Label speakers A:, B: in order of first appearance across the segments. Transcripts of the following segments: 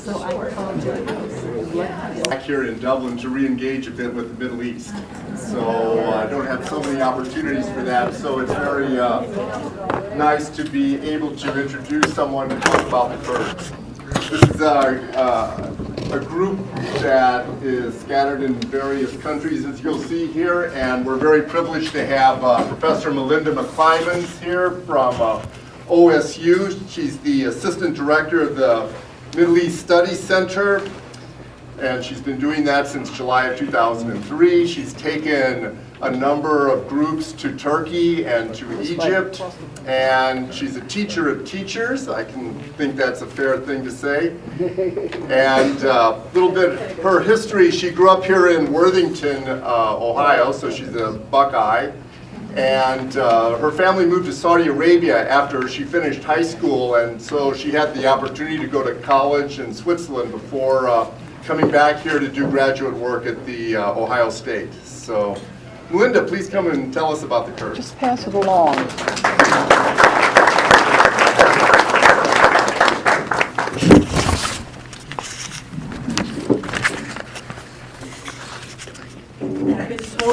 A: So I
B: back here in Dublin to re-engage a bit with the Middle East. So I don't have so many opportunities for that. So it's very nice to be able to introduce someone to talk about the Kurds. This is a group that is scattered in various countries, as you'll see here, and we're very privileged to have Professor Melinda McClimans here from OSU. She's the Assistant Director of the Middle East Studies Center, and she's been doing that since July of 2003. She's taken a number of groups to Turkey and to Egypt, and she's a teacher of teachers. I can think that's a fair thing to say. And a little bit her history, she grew up here in Worthington, Ohio, so she's a Buckeye. And her family moved to Saudi Arabia after she finished high school, and so she had the opportunity to go to college in Switzerland before coming back here to do graduate work at the Ohio State. So, Melinda, please come and tell us about the Kurds.
A: just pass it along.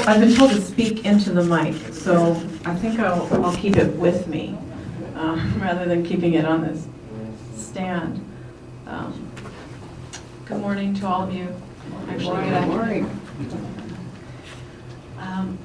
C: I've been told to speak into the mic, so I think I'll keep it with me rather than keeping it on this stand. Good morning to all of you. Actually, good afternoon.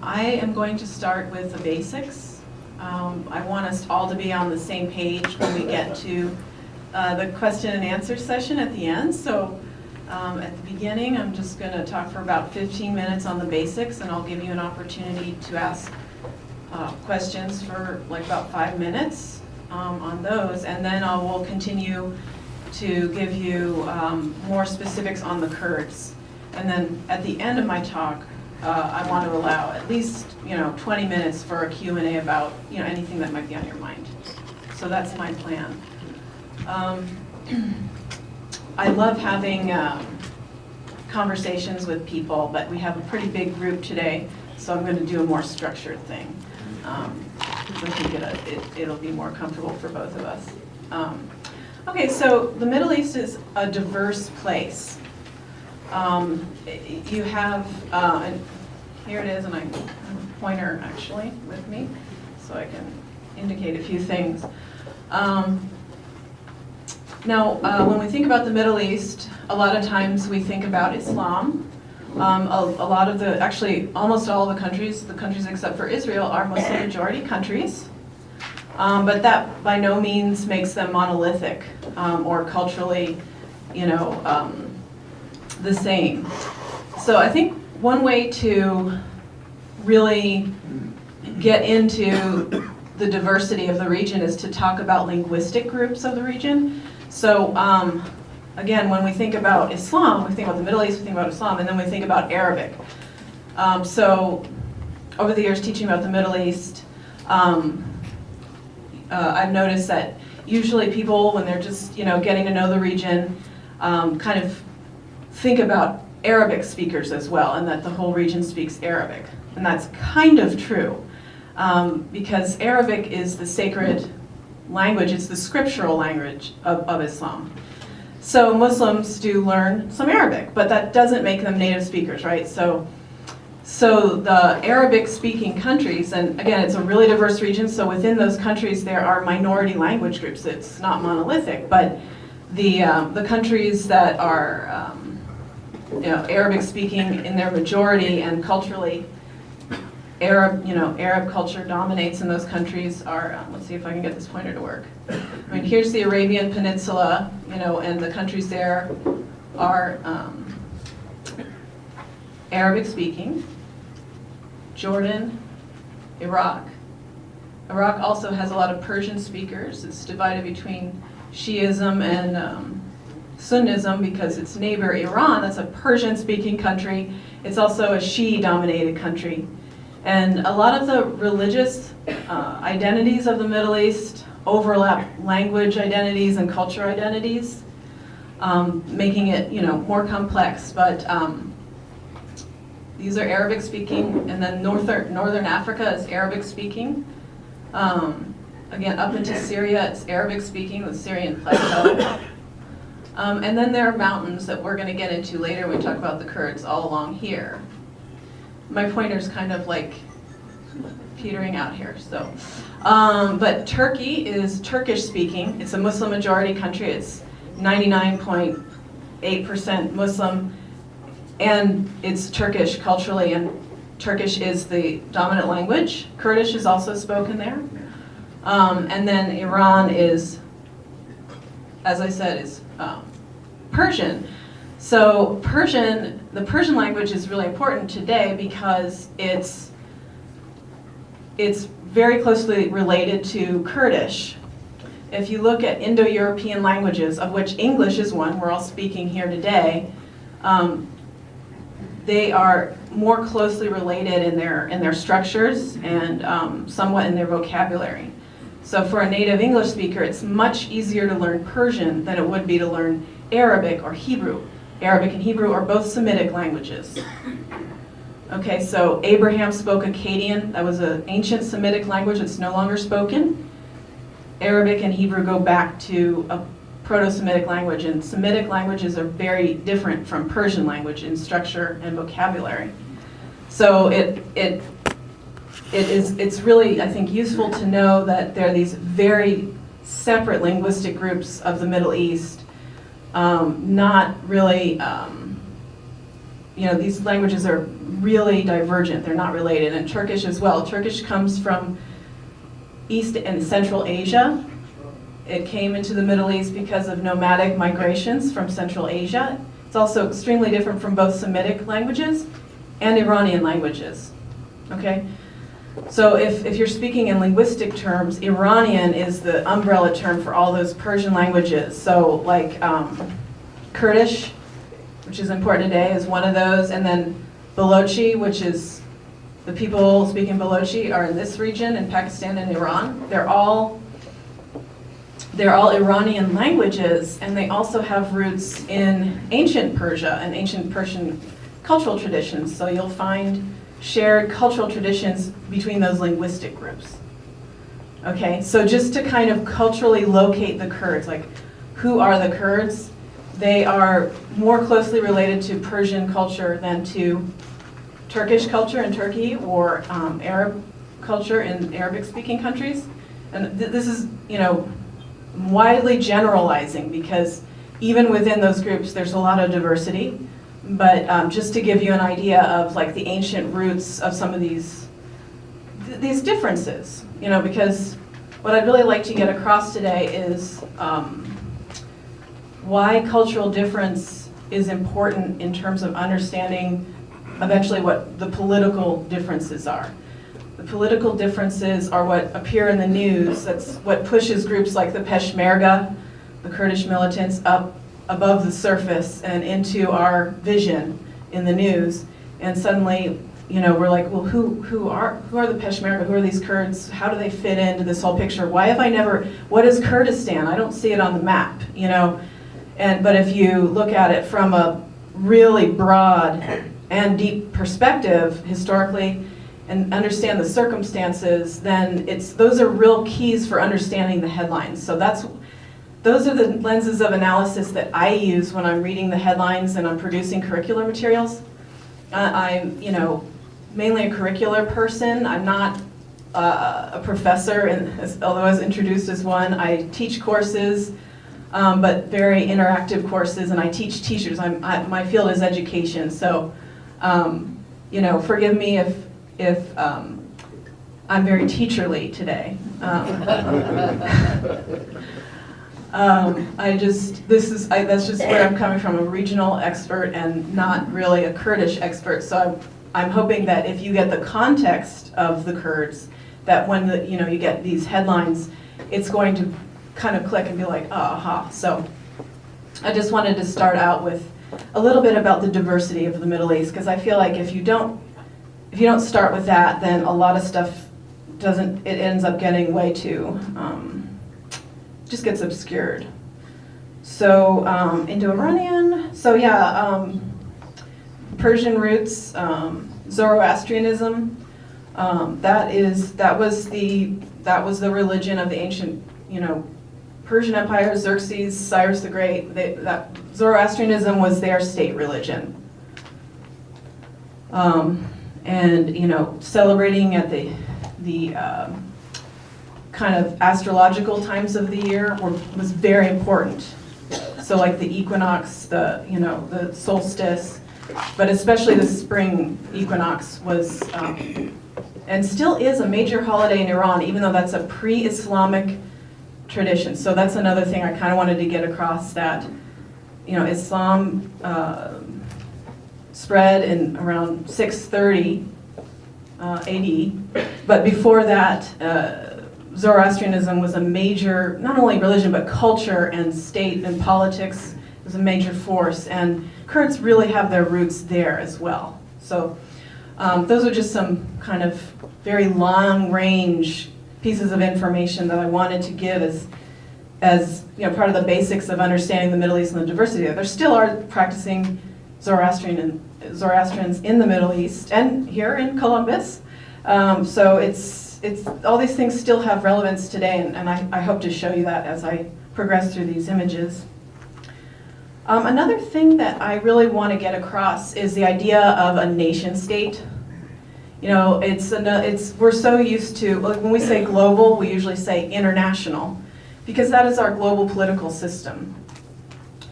C: I am going to start with the basics. I want us all to be on the same page when we get to the question and answer session at the end. So at the beginning, I'm just going to talk for about 15 minutes on the basics, and I'll give you an opportunity to ask questions for like about 5 minutes on those, and then I will continue to give you more specifics on the Kurds. And then at the end of my talk, I want to allow at least 20 minutes for a Q&A about anything that might be on your mind. So that's my plan. I love having conversations with people, but we have a pretty big group today, so I'm going to do a more structured thing. I think it'll be more comfortable for both of us. Okay, so the Middle East is a diverse place. You have, and here it is, and I have a pointer actually with me, so I can indicate a few things. Now, when we think about the Middle East, a lot of times we think about Islam. A lot of actually almost all of the countries except for Israel are Muslim majority countries. But that by no means makes them monolithic or culturally, the same. So I think one way to really get into the diversity of the region is to talk about linguistic groups of the region. So again, when we think about Islam, we think about the Middle East, we think about Islam, and then we think about Arabic. So over the years teaching about the Middle East, I've noticed that usually people, when they're just getting to know the region, kind of think about Arabic speakers as well, and that the whole region speaks Arabic. And that's kind of true, because Arabic is the sacred language, it's the scriptural language of Islam. So Muslims do learn some Arabic, but that doesn't make them native speakers, right? So the Arabic-speaking countries, and again, it's a really diverse region, so within those countries there are minority language groups. It's not monolithic, but the countries that are Arabic-speaking in their majority and culturally Arab culture dominates in those countries are, let's see if I can get this pointer to work. I mean, here's the Arabian Peninsula, and the countries there are Arabic speaking. Jordan, Iraq. Iraq also has a lot of Persian speakers. It's divided between Shiism and Sunnism because its neighbor Iran, that's a Persian speaking country. It's also a Shi'i dominated country. And a lot of the religious identities of the Middle East overlap language identities and culture identities, making it more complex. But these are Arabic speaking, and then northern Africa is Arabic speaking. Again, up into Syria, it's Arabic speaking, the Syrian plateau. And then there are mountains that we're going to get into later when we talk about the Kurds all along here. My pointer's kind of like petering out here. So, but Turkey is Turkish speaking. It's a Muslim majority country. It's 99.8% Muslim, and it's Turkish culturally, and Turkish is the dominant language. Kurdish is also spoken there. And then Iran is, as I said, is Persian. So the Persian language is really important today because it's very closely related to Kurdish. If you look at Indo-European languages, of which English is one, we're all speaking here today, they are more closely related in their structures and somewhat in their vocabulary. So for a native English speaker, it's much easier to learn Persian than it would be to learn Arabic or Hebrew. Arabic and Hebrew are both Semitic languages. Okay, so Abraham spoke Akkadian. That was an ancient Semitic language that's no longer spoken. Arabic and Hebrew go back to a Proto-Semitic language, and Semitic languages are very different from Persian language in structure and vocabulary. So it's really, I think, useful to know that there are these very separate linguistic groups of the Middle East, not really, these languages are really divergent. They're not related, and Turkish as well. Turkish comes from East and Central Asia. It came into the Middle East because of nomadic migrations from Central Asia. It's also extremely different from both Semitic languages and Iranian languages. Okay? So if you're speaking in linguistic terms, Iranian is the umbrella term for all those Persian languages. So like Kurdish, which is important today, is one of those, and then Balochi, which is the people speaking Balochi are in this region, in Pakistan and Iran. They're all Iranian languages, and they also have roots in ancient Persia and ancient Persian cultural traditions. So you'll find shared cultural traditions between those linguistic groups. Okay, so just to kind of culturally locate the Kurds, like who are the Kurds? They are more closely related to Persian culture than to Turkish culture in Turkey or Arab culture in Arabic-speaking countries. And this is, widely generalizing because even within those groups there's a lot of diversity. But just to give you an idea of like the ancient roots of some of these differences, because what I'd really like to get across today is why cultural difference is important in terms of understanding eventually what the political differences are. The political differences are what appear in the news. That's what pushes groups like the Peshmerga, the Kurdish militants, up above the surface and into our vision in the news. And suddenly, we're like, well, who are the Peshmerga? Who are these Kurds? How do they fit into this whole picture? What is Kurdistan? I don't see it on the map, But if you look at it from a really broad and deep perspective historically and understand the circumstances, then those are real keys for understanding the headlines. So those are the lenses of analysis that I use when I'm reading the headlines and I'm producing curricular materials. I'm, mainly a curricular person. I'm not a professor, although I was introduced as one. I teach courses, but very interactive courses, and I teach teachers. My field is education, so forgive me if I'm very teacherly today. That's just where I'm coming from, a regional expert and not really a Kurdish expert. So I'm hoping that if you get the context of the Kurds, that when you get these headlines, it's going to kind of click and be like, aha. So I just wanted to start out with a little bit about the diversity of the Middle East, because I feel like if you don't start with that, then a lot of stuff it ends up getting way too, just gets obscured. So Indo-Iranian, Persian roots, Zoroastrianism, that was the religion of the ancient, Persian Empire, Xerxes, Cyrus the Great, that Zoroastrianism was their state religion. And you know, celebrating at the kind of astrological times of the year was very important. So like the equinox, the solstice, but especially the spring equinox was, and still is a major holiday in Iran, even though that's a pre-Islamic tradition. So that's another thing I kind of wanted to get across, that, you know, Islam spread in around 630 AD, but before that, Zoroastrianism was a major, not only religion, but culture and state and politics. It was a major force, and Kurds really have their roots there as well. So those are just some kind of very long-range pieces of information that I wanted to give as you know, part of the basics of understanding the Middle East and the diversity. There still are practicing Zoroastrians in the Middle East and here in Columbus. So it's all these things still have relevance today, and I hope to show you that as I progress through these images. Another thing that I really want to get across is the idea of a nation state. You know, we're so used to, like, when we say global, we usually say international, because that is our global political system.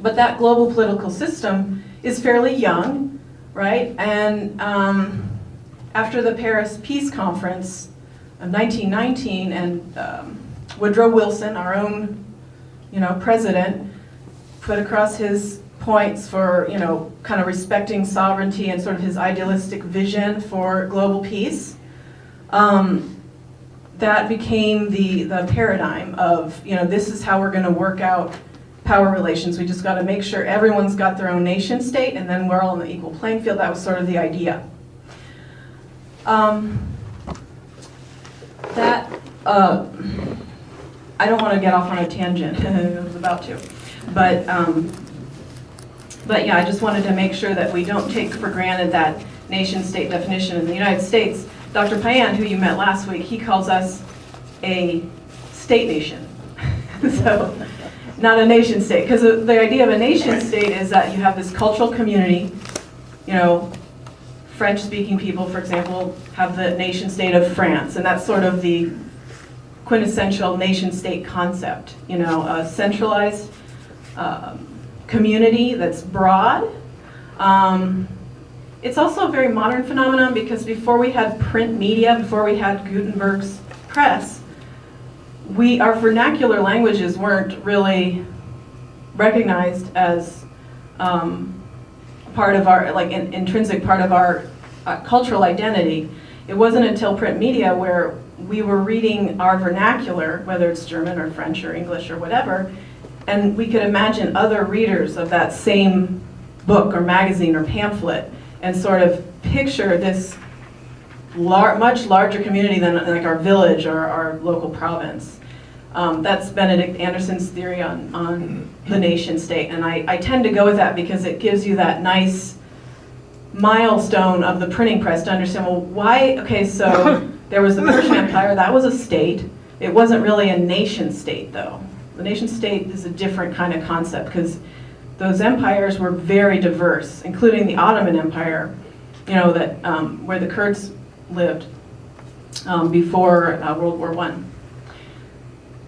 C: But that global political system is fairly young, right? And after the Paris Peace Conference of 1919, and Woodrow Wilson, our own, you know, president, put across his points for, you know, kind of respecting sovereignty and sort of his idealistic vision for global peace. That became the paradigm of, you know, this is how we're going to work out power relations. We just got to make sure everyone's got their own nation state, and then we're all on the equal playing field. That was sort of the idea. I don't want to get off on a tangent. I was about to. But yeah, I just wanted to make sure that we don't take for granted that nation-state definition. In the United States, Dr. Payan, who you met last week, he calls us a state nation. So, not a nation-state. Because the idea of a nation-state is that you have this cultural community. You know, French-speaking people, for example, have the nation-state of France, and that's sort of the quintessential nation-state concept. You know, a centralized community that's broad. It's also a very modern phenomenon, because before we had print media, before we had Gutenberg's press, our vernacular languages weren't really recognized as part of our, like, an intrinsic part of our cultural identity. It wasn't until print media where we were reading our vernacular, whether it's German or French or English or whatever, and we could imagine other readers of that same book or magazine or pamphlet and sort of picture this much larger community than like our village or our local province. That's Benedict Anderson's theory on the nation state, and I tend to go with that because it gives you that nice milestone of the printing press to understand, well, why, okay, so there was the Persian Empire, that was a state. It wasn't really a nation state, though. The nation state is a different kind of concept, because those empires were very diverse, including the Ottoman Empire, you know, that where the Kurds lived before World War I.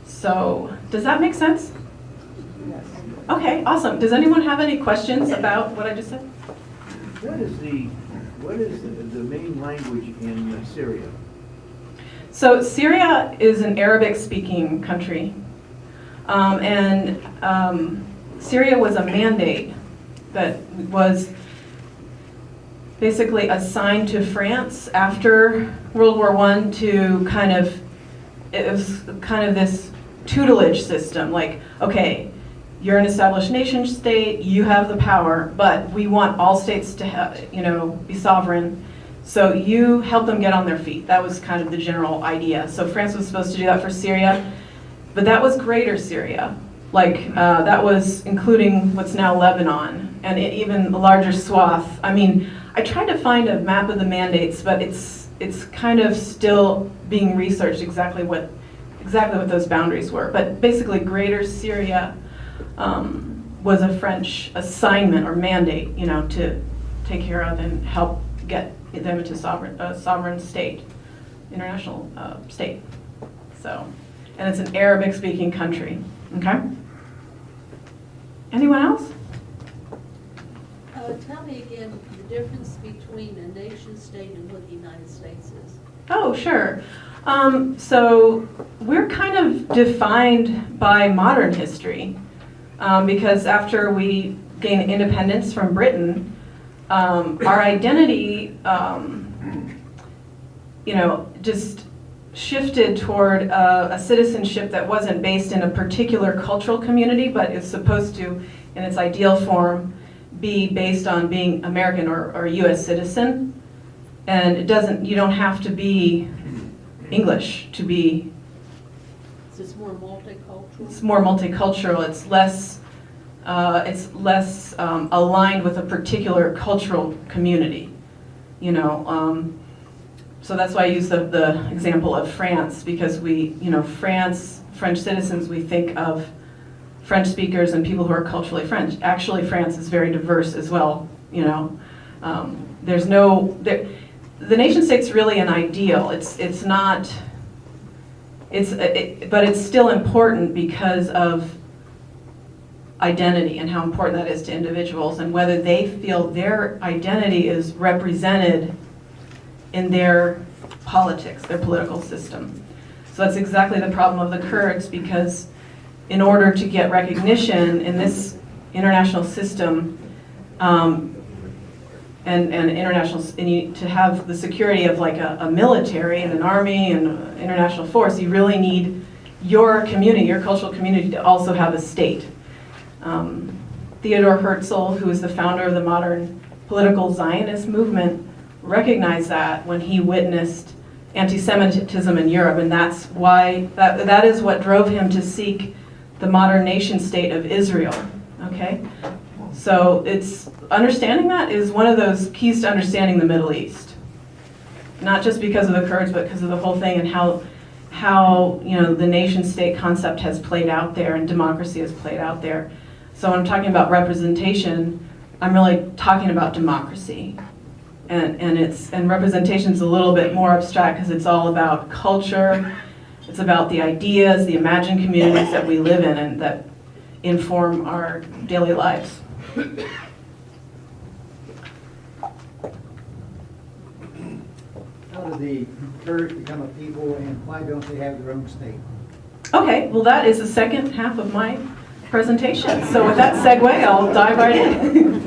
C: So, does that make sense?
A: Yes.
C: Okay, awesome. Does anyone have any questions about what I just said?
A: What is the main language in Syria?
C: So Syria is an Arabic-speaking country, and Syria was a mandate that was basically assigned to France after World War I to kind of, it was kind of this tutelage system, like, okay, you're an established nation state, you have the power, but we want all states to have, you know, be sovereign. So you help them get on their feet. That was kind of the general idea. So France was supposed to do that for Syria, but that was Greater Syria. Like, that was including what's now Lebanon, and even a larger swath. I mean, I tried to find a map of the mandates, but it's kind of still being researched exactly what exactly what those boundaries were. But basically, Greater Syria was a French assignment or mandate, to take care of and help get them into sovereign state, international state. So, and it's an Arabic-speaking country. Okay. Anyone else?
D: Tell me again the difference between a nation state and what the United States is.
C: Oh, sure. So we're kind of defined by modern history because after we gained independence from Britain, our identity, just shifted toward a citizenship that wasn't based in a particular cultural community, but is supposed to, in its ideal form, be based on being American or a U.S. citizen. And you don't have to be English to be.
D: So it's more multicultural?
C: It's more multicultural. It's less aligned with a particular cultural community, So that's why I use the example of France, because French citizens, we think of French speakers and people who are culturally French. Actually, France is very diverse as well, the nation state's really an ideal. It's not, but it's still important because of identity and how important that is to individuals and whether they feel their identity is represented in their politics, their political system. So that's exactly the problem of the Kurds, because in order to get recognition in this international system, and to have the security of like a military and an army and an international force, you really need your community, your cultural community, to also have a state. Theodor Herzl, who is the founder of the modern political Zionist movement, recognized that when he witnessed anti-Semitism in Europe, and that's why that is what drove him to seek the modern nation state of Israel. Okay, so understanding that is one of those keys to understanding the Middle East, not just because of the Kurds, but because of the whole thing and how the nation state concept has played out there and democracy has played out there. So when I'm talking about representation, I'm really talking about democracy. And representation is a little bit more abstract because it's all about culture. It's about the ideas, the imagined communities that we live in and that inform our daily lives.
E: How did the Kurds become a people, and why don't they have their own state?
C: Okay, well that is the second half of my presentation. So with that segue, I'll dive right in.